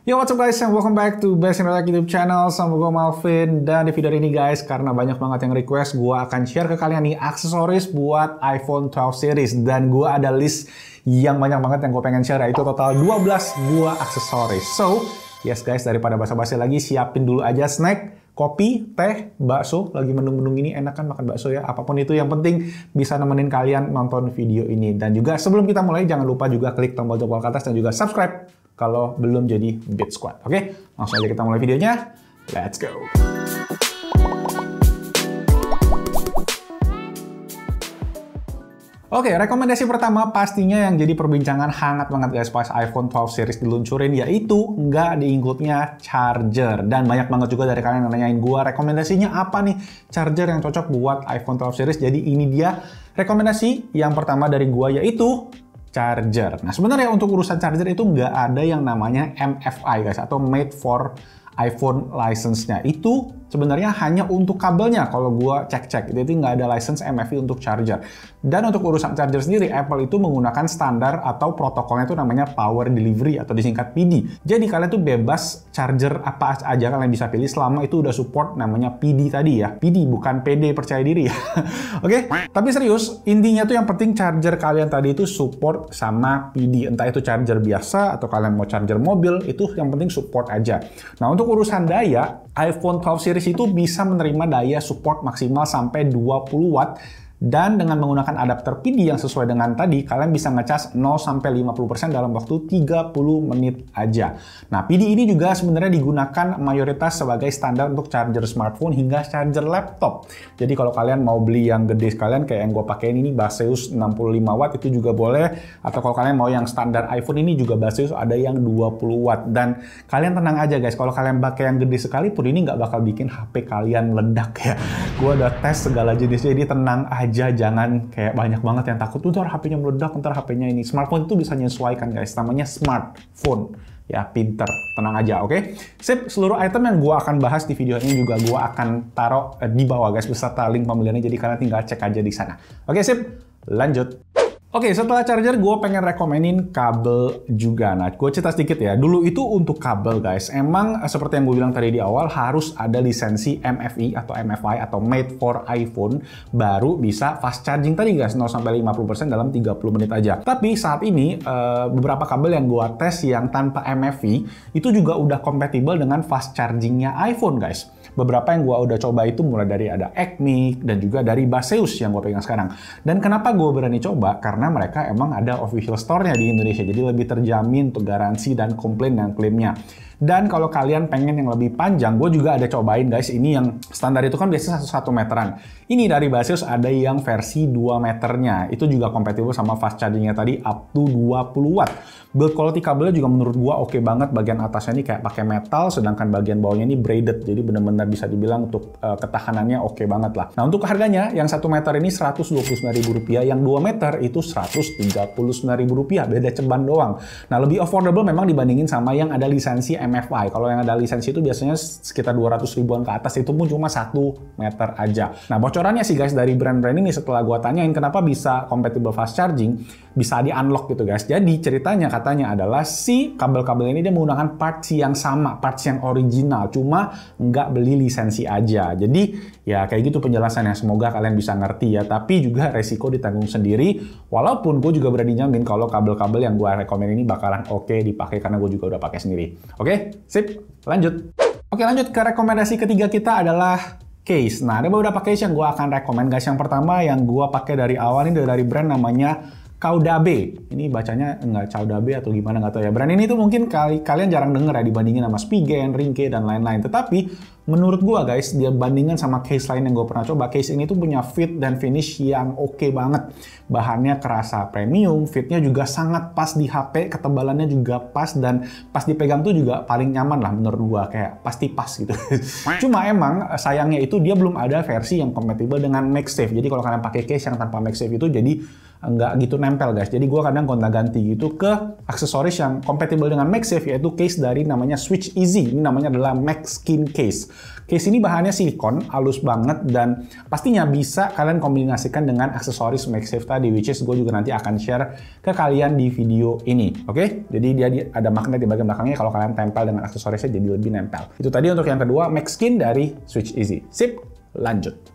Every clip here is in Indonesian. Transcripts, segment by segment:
Yo, what's up guys, and welcome back to Best in Tech YouTube channel. Sama gue Malvin. Dan di video ini guys, karena banyak banget yang request, gue akan share ke kalian nih aksesoris buat iPhone 12 series. Dan gue ada list yang banyak banget yang gue pengen share, yaitu total 12 buah aksesoris. So, yes guys, daripada basa-basi lagi, siapin dulu aja snack, kopi, teh, bakso. Lagi mendung-mendung ini enak kan makan bakso ya. Apapun itu yang penting bisa nemenin kalian nonton video ini. Dan juga sebelum kita mulai, jangan lupa juga klik tombol jempol ke atas dan juga subscribe kalau belum jadi Beat Squad. Oke, langsung aja kita mulai videonya. Let's go! Oke, rekomendasi pertama pastinya yang jadi perbincangan hangat banget guys pas iPhone 12 series diluncurin, yaitu nggak di-include-nya charger. Dan banyak banget juga dari kalian yang nanyain gua rekomendasinya apa nih charger yang cocok buat iPhone 12 series. Jadi ini dia rekomendasi yang pertama dari gua, yaitu charger. Nah, sebenarnya untuk urusan charger itu nggak ada yang namanya MFI guys, atau Made for iPhone license-nya. Itu sebenarnya hanya untuk kabelnya. Kalau gua cek-cek, itu nggak ada license MFI untuk charger. Dan untuk urusan charger sendiri, Apple itu menggunakan standar atau protokolnya itu namanya Power Delivery atau disingkat PD. Jadi kalian tuh bebas charger apa aja kalian bisa pilih selama itu udah support namanya PD tadi ya. PD bukan PD percaya diri ya. Oke? Tapi serius, intinya tuh yang penting charger kalian tadi itu support sama PD. Entah itu charger biasa atau kalian mau charger mobil, itu yang penting support aja. Nah, untuk urusan daya, iPhone 12 series itu bisa menerima daya support maksimal sampai 20 watt. Dan dengan menggunakan adapter PD yang sesuai dengan tadi, kalian bisa ngecas 0-50% dalam waktu 30 menit aja. Nah, PD ini juga sebenarnya digunakan mayoritas sebagai standar untuk charger smartphone hingga charger laptop. Jadi kalau kalian mau beli yang gede sekalian, kayak yang gue pakein ini Baseus 65 watt, itu juga boleh. Atau kalau kalian mau yang standar iPhone ini juga Baseus ada yang 20 watt. Dan kalian tenang aja guys, kalau kalian pakai yang gede sekalipun, ini nggak bakal bikin HP kalian meledak ya. Gue udah tes segala jenis, jadi tenang aja, jangan kayak banyak banget yang takut ntar HP-nya meledak, ntar HP-nya ini. Smartphone itu bisa menyesuaikan guys, namanya smartphone ya, pinter, tenang aja. Oke? Sip, seluruh item yang gua akan bahas di video ini juga gua akan taruh di bawah guys beserta link pembeliannya, jadi kalian tinggal cek aja di sana. Oke, sip, lanjut. Oke, setelah charger, gue pengen rekomenin kabel juga. Nah, gue cerita sedikit ya. Dulu itu untuk kabel, guys. Emang seperti yang gue bilang tadi di awal, harus ada lisensi MFI atau MFI atau Made for iPhone, baru bisa fast charging tadi, guys. 0-50% dalam 30 menit aja. Tapi saat ini, beberapa kabel yang gue tes yang tanpa MFI, itu juga udah kompatibel dengan fast chargingnya iPhone, guys. Beberapa yang gue udah coba itu mulai dari ada Acme dan juga dari Baseus yang gue pegang sekarang. Dan kenapa gue berani coba? Karena mereka emang ada official store-nya di Indonesia, jadi lebih terjamin untuk garansi dan komplain dan klaimnya. Dan kalau kalian pengen yang lebih panjang, gue juga ada cobain guys, ini yang standar itu kan biasanya 1 meteran. Ini dari Baseus ada yang versi 2 meternya, itu juga kompatibel sama fast chargingnya tadi up to 20 watt. Build quality kabelnya juga menurut gue oke banget, bagian atasnya ini kayak pakai metal, sedangkan bagian bawahnya ini braided, jadi benar-benar bisa dibilang untuk ketahanannya oke banget lah. Nah, untuk harganya, yang 1 meter ini Rp129.000, yang 2 meter itu Rp139.000, beda ceban doang. Nah, lebih affordable memang dibandingin sama yang ada lisensi MFI. Kalau yang ada lisensi itu biasanya sekitar 200 ribuan ke atas, itu pun cuma 1 meter aja. Nah, bocorannya sih guys dari brand-brand ini setelah gua tanyain kenapa bisa compatible fast charging, bisa di-unlock gitu guys. Jadi ceritanya katanya adalah si kabel-kabel ini dia menggunakan parts yang sama, parts yang original, cuma nggak beli lisensi aja. Jadi ya kayak gitu penjelasannya, semoga kalian bisa ngerti ya. Tapi juga resiko ditanggung sendiri, walaupun gue juga berani jamin kalau kabel-kabel yang gue rekomen ini bakalan oke dipakai karena gue juga udah pakai sendiri. Oke, sip, lanjut. Oke, lanjut ke rekomendasi ketiga kita adalah case. Nah, ada beberapa case yang gue akan rekomen guys. Yang pertama yang gue pakai dari awal ini dari brand namanya Caudabe. Ini bacanya nggak Caudabe atau gimana nggak tahu ya. Brand ini tuh mungkin kalian jarang denger ya dibandingin sama Spigen, Ringke, dan lain-lain. Tetapi menurut gua guys, dia bandingkan sama case lain yang gue pernah coba, case ini tuh punya fit dan finish yang oke banget. Bahannya kerasa premium, fitnya juga sangat pas di HP, ketebalannya juga pas, dan pas dipegang tuh juga paling nyaman lah menurut gua, kayak pasti pas gitu. Cuma emang sayangnya itu dia belum ada versi yang kompatibel dengan MagSafe. Jadi kalau kalian pakai case yang tanpa MagSafe itu jadi nggak gitu nempel guys. Jadi gue kadang gonta-ganti gitu ke aksesoris yang compatible dengan MagSafe, yaitu case dari namanya Switch Easy. Ini namanya adalah MagSkin Case. Case ini bahannya silikon, halus banget, dan pastinya bisa kalian kombinasikan dengan aksesoris MagSafe tadi, which is gue juga nanti akan share ke kalian di video ini. Oke? Jadi dia ada magnet di bagian belakangnya, kalau kalian tempel dengan aksesorisnya jadi lebih nempel. Itu tadi untuk yang kedua, MagSkin dari Switch Easy. Sip, lanjut.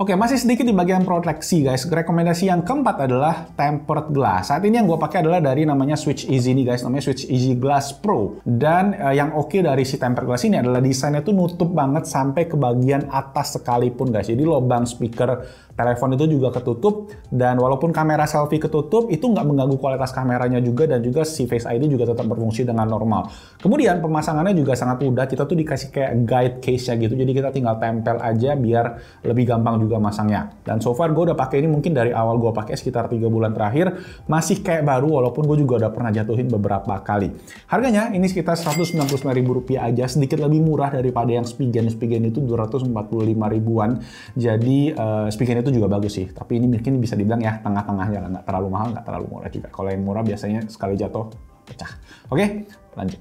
Oke, masih sedikit di bagian proteksi guys. Rekomendasi yang keempat adalah tempered glass. Saat ini yang gue pakai adalah dari namanya Switch Easy nih guys, namanya Switch Easy Glass Pro. Dan yang oke dari si tempered glass ini adalah desainnya tuh nutup banget sampai ke bagian atas sekalipun guys. Jadi lubang speaker telepon itu juga ketutup, dan walaupun kamera selfie ketutup, itu nggak mengganggu kualitas kameranya juga, dan juga si Face ID juga tetap berfungsi dengan normal. Kemudian pemasangannya juga sangat mudah, kita tuh dikasih kayak guide case ya gitu, jadi kita tinggal tempel aja biar lebih gampang juga masangnya. Dan so far gue udah pakai ini mungkin dari awal gue pakai sekitar 3 bulan terakhir, masih kayak baru walaupun gue juga udah pernah jatuhin beberapa kali. Harganya ini sekitar Rp199.000 aja, sedikit lebih murah daripada yang Spigen. Spigen itu 245 ribuan, jadi Spigen itu juga bagus sih, tapi ini mungkin bisa dibilang ya tengah-tengahnya lah, nggak terlalu mahal, nggak terlalu murah juga. Kalau yang murah biasanya sekali jatuh pecah. Oke, lanjut.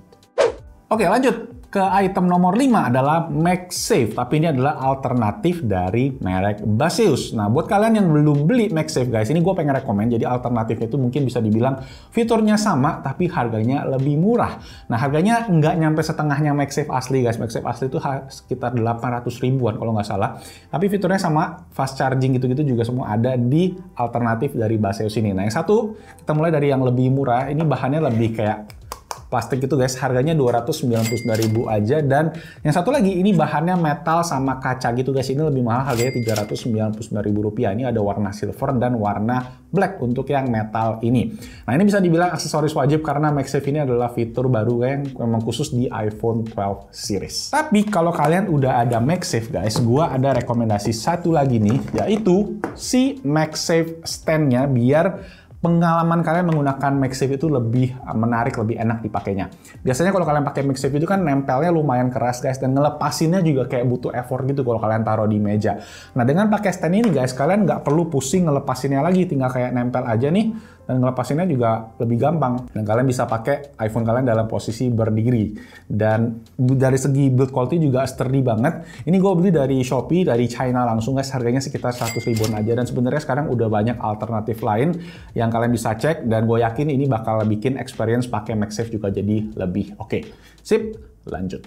Oke, lanjut ke item nomor 5 adalah MagSafe, tapi ini adalah alternatif dari merek Baseus. Nah, buat kalian yang belum beli MagSafe guys, ini gue pengen rekomend. Jadi alternatifnya itu mungkin bisa dibilang fiturnya sama, tapi harganya lebih murah. Nah, harganya nggak nyampe setengahnya MagSafe asli guys. MagSafe asli itu sekitar 800 ribuan kalau nggak salah. Tapi fiturnya sama, fast charging gitu-gitu juga semua ada di alternatif dari Baseus ini. Nah, yang satu, kita mulai dari yang lebih murah. Ini bahannya lebih kayak plastik itu guys, harganya 299.000 aja. Dan yang satu lagi, ini bahannya metal sama kaca gitu guys, ini lebih mahal, harganya Rp399.000. Ini ada warna silver dan warna black untuk yang metal ini. Nah, ini bisa dibilang aksesoris wajib karena MagSafe ini adalah fitur baru yang memang khusus di iPhone 12 series. Tapi kalau kalian udah ada MagSafe guys, gua ada rekomendasi satu lagi nih, yaitu si MagSafe stand-nya, biar pengalaman kalian menggunakan MagSafe itu lebih menarik, lebih enak dipakainya. Biasanya kalau kalian pakai MagSafe itu kan nempelnya lumayan keras guys, dan ngelepasinnya juga kayak butuh effort gitu kalau kalian taruh di meja. Nah, dengan pakai stand ini guys, kalian nggak perlu pusing ngelepasinnya lagi, tinggal kayak nempel aja nih, dan ngelepasinnya juga lebih gampang. Dan kalian bisa pakai iPhone kalian dalam posisi berdiri. Dan dari segi build quality juga sturdy banget. Ini gue beli dari Shopee, dari China langsung guys, harganya sekitar 100 ribuan aja. Dan sebenarnya sekarang udah banyak alternatif lain yang kalian bisa cek, dan gue yakin ini bakal bikin experience pakai MagSafe juga jadi lebih oke. Sip, lanjut.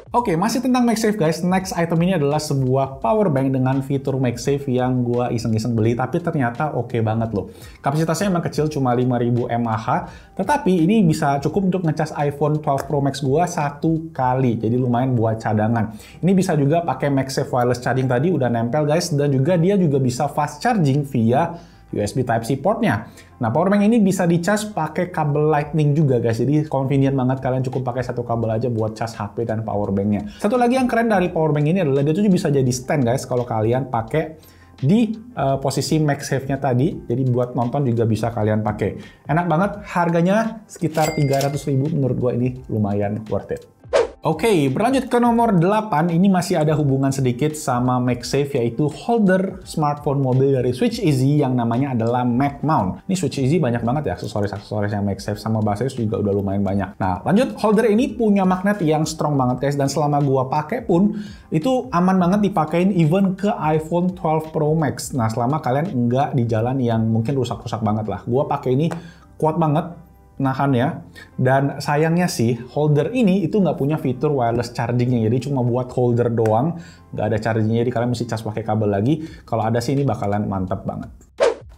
Oke, masih tentang MagSafe guys. Next item ini adalah sebuah power bank dengan fitur MagSafe yang gue iseng-iseng beli, tapi ternyata oke banget loh. Kapasitasnya emang kecil, cuma 5000 mAh, tetapi ini bisa cukup untuk ngecas iPhone 12 Pro Max gue 1 kali, jadi lumayan buat cadangan. Ini bisa juga pakai MagSafe wireless charging tadi, udah nempel guys, dan juga dia juga bisa fast charging via USB Type-C portnya. Nah, powerbank ini bisa dicas pakai kabel lightning juga guys, jadi convenient banget, kalian cukup pakai satu kabel aja buat cas HP dan powerbanknya. Satu lagi yang keren dari powerbank ini adalah dia tuh bisa jadi stand guys kalau kalian pakai di posisi MagSafe-nya tadi, jadi buat nonton juga bisa kalian pakai. Enak banget, harganya sekitar 300.000, menurut gua ini lumayan worth it. Oke, berlanjut ke nomor 8, ini masih ada hubungan sedikit sama MagSafe, yaitu holder smartphone mobil dari Switch Easy yang namanya adalah MagMount. Ini Switch Easy banyak banget ya aksesoris-aksesoris yang MagSafe, sama Baseus juga udah lumayan banyak. Nah, lanjut, holder ini punya magnet yang strong banget guys, dan selama gua pakai pun itu aman banget dipakein even ke iPhone 12 Pro Max. Nah, selama kalian enggak di jalan yang mungkin rusak-rusak banget lah. Gua pakai ini kuat banget nahan ya, dan sayangnya sih holder ini itu nggak punya fitur wireless chargingnya, jadi cuma buat holder doang, nggak ada chargingnya, jadi kalian mesti cas pakai kabel lagi. Kalau ada sih ini bakalan mantep banget.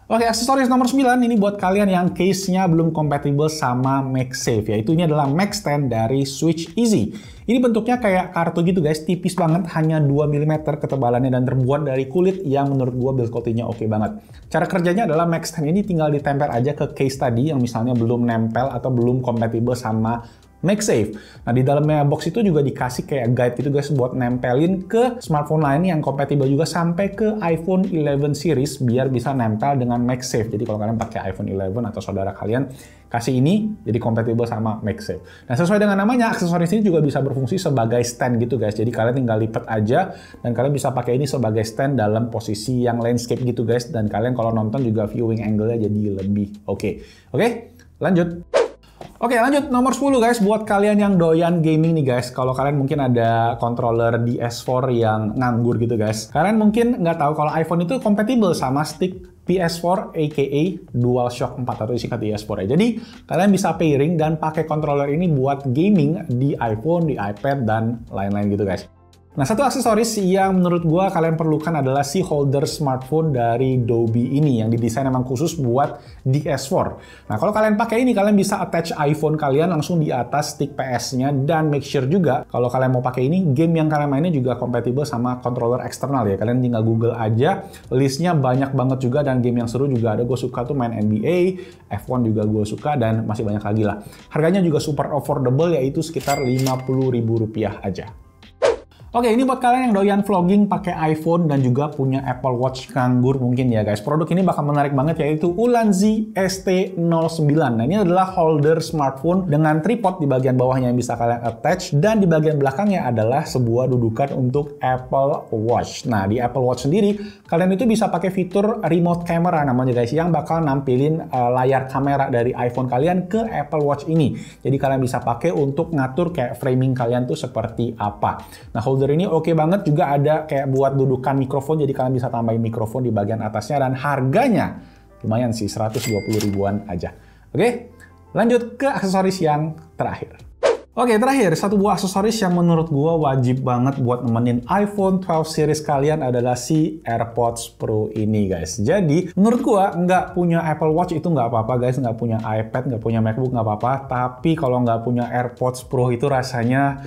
Oke, aksesoris nomor 9 ini buat kalian yang case-nya belum kompatibel sama MagSafe, yaitu ini adalah Mag Stand dari Switch Easy. Ini bentuknya kayak kartu gitu guys, tipis banget, hanya 2 mm ketebalannya dan terbuat dari kulit yang menurut gua build quality-nya oke banget. Cara kerjanya adalah Mag Stand ini tinggal ditempel aja ke case tadi yang misalnya belum nempel atau belum kompatibel sama MagSafe. Nah, di dalamnya box itu juga dikasih kayak guide gitu guys buat nempelin ke smartphone lain yang kompatibel juga sampai ke iPhone 11 series biar bisa nempel dengan MagSafe. Jadi kalau kalian pakai iPhone 11 atau saudara kalian kasih ini jadi kompatibel sama MagSafe. Nah, sesuai dengan namanya, aksesoris ini juga bisa berfungsi sebagai stand gitu guys. Jadi kalian tinggal lipat aja dan kalian bisa pakai ini sebagai stand dalam posisi yang landscape gitu guys. Dan kalian kalau nonton juga viewing angle-nya jadi lebih oke. Oke, lanjut. Oke, lanjut nomor 10 guys, buat kalian yang doyan gaming nih guys. Kalau kalian mungkin ada controller DS4 yang nganggur gitu guys. Kalian mungkin nggak tahu kalau iPhone itu kompatibel sama stick PS4 aka DualShock 4 atau disingkat DS4 ya. Jadi kalian bisa pairing dan pakai controller ini buat gaming di iPhone, di iPad, dan lain-lain gitu guys. Nah, satu aksesoris yang menurut gua kalian perlukan adalah si holder smartphone dari Dobi ini yang didesain emang khusus buat DS4. Nah, kalau kalian pakai ini, kalian bisa attach iPhone kalian langsung di atas stick PS-nya dan make sure juga kalau kalian mau pakai ini, game yang kalian mainin juga kompatibel sama controller eksternal ya. Kalian tinggal Google aja, listnya banyak banget juga dan game yang seru juga ada. Gue suka tuh main NBA, F1 juga gue suka dan masih banyak lagi lah. Harganya juga super affordable yaitu sekitar Rp50.000 aja. Oke, ini buat kalian yang doyan vlogging pakai iPhone dan juga punya Apple Watch nganggur mungkin ya guys. Produk ini bakal menarik banget yaitu Ulanzi ST09. Nah, ini adalah holder smartphone dengan tripod di bagian bawahnya yang bisa kalian attach dan di bagian belakangnya adalah sebuah dudukan untuk Apple Watch. Nah, di Apple Watch sendiri kalian itu bisa pakai fitur remote camera namanya guys yang bakal nampilin layar kamera dari iPhone kalian ke Apple Watch ini. Jadi kalian bisa pakai untuk ngatur kayak framing kalian tuh seperti apa. Nah, holder ini oke banget, juga ada kayak buat dudukan mikrofon, jadi kalian bisa tambahin mikrofon di bagian atasnya dan harganya lumayan sih, 120 ribuan aja. Oke, lanjut ke aksesoris yang terakhir. Oke, terakhir, satu buah aksesoris yang menurut gua wajib banget buat nemenin iPhone 12 series kalian adalah si AirPods Pro ini guys. Jadi, menurut gua nggak punya Apple Watch itu nggak apa-apa guys, nggak punya iPad, nggak punya MacBook nggak apa-apa, tapi kalau nggak punya AirPods Pro itu rasanya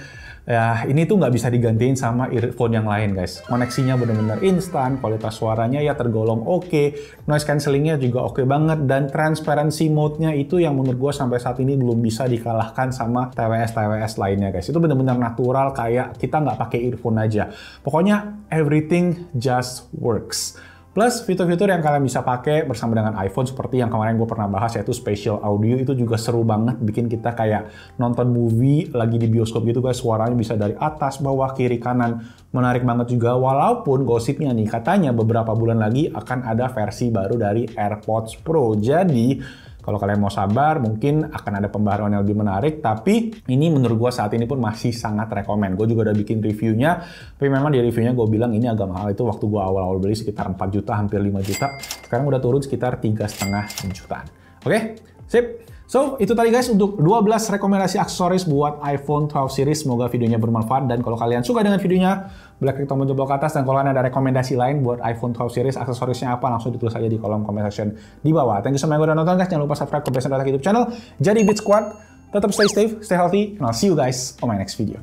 ya, ini tuh nggak bisa digantiin sama earphone yang lain guys. Koneksinya bener-bener instan, kualitas suaranya ya tergolong oke, noise cancellingnya juga oke banget, dan transparency mode-nya itu yang menurut gue sampai saat ini belum bisa dikalahkan sama TWS lainnya guys. Itu bener-bener natural kayak kita nggak pakai earphone aja. Pokoknya everything just works. Plus, fitur-fitur yang kalian bisa pakai bersama dengan iPhone seperti yang kemarin gue pernah bahas yaitu spatial audio itu juga seru banget, bikin kita kayak nonton movie lagi di bioskop gitu guys, suaranya bisa dari atas, bawah, kiri, kanan. Menarik banget juga, walaupun gosipnya nih katanya beberapa bulan lagi akan ada versi baru dari AirPods Pro. Jadi, kalau kalian mau sabar, mungkin akan ada pembaharuan yang lebih menarik, tapi ini menurut gue saat ini pun masih sangat rekomen. Gue juga udah bikin reviewnya, tapi memang di reviewnya gue bilang ini agak mahal. Itu waktu gue awal-awal beli sekitar 4 juta, hampir 5 juta. Sekarang udah turun sekitar 3,5 jutaan. Oke, sip. So, itu tadi guys untuk 12 rekomendasi aksesoris buat iPhone 12 series. Semoga videonya bermanfaat, dan kalau kalian suka dengan videonya, boleh klik tombol jempol ke atas, dan kalau kalian ada rekomendasi lain buat iPhone 12 series, aksesorisnya apa, langsung ditulis aja di kolom comment section di bawah. Thank you so much udah nonton guys, jangan lupa subscribe ke Best Data YouTube channel. Jadi Beat Squad, tetap stay safe, stay healthy, and I'll see you guys on my next video.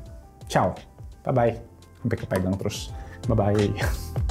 Ciao, bye-bye. Sampai kepegang terus. Bye-bye.